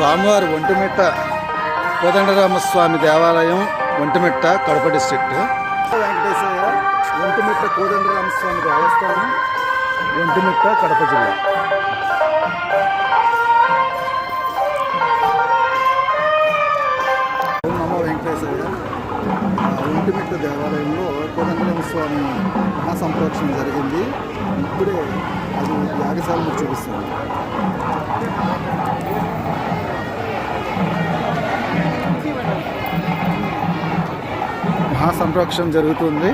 స్వామివారి ఒంటిమిట్ట కోదండరామస్వామి దేవాలయం, ఒంటిమిట్ట, కడప డిస్ట్రిక్ట్. వెంకటేశ్వర ఒంటిమిట్ట కోదండరామస్వామి దేవస్థానం, ఒంటిమిట్ట, కడప జిల్లా. నమో వెంకటేశ్వర. ఒంటిమిట్ట దేవాలయంలో కోదండరామస్వామి మహాసంప్రోక్షణ జరిగింది. ఇప్పుడే అది యాగశాలను చూపిస్తుంది. మహాసంప్రోక్షణ జరుగుతుంది.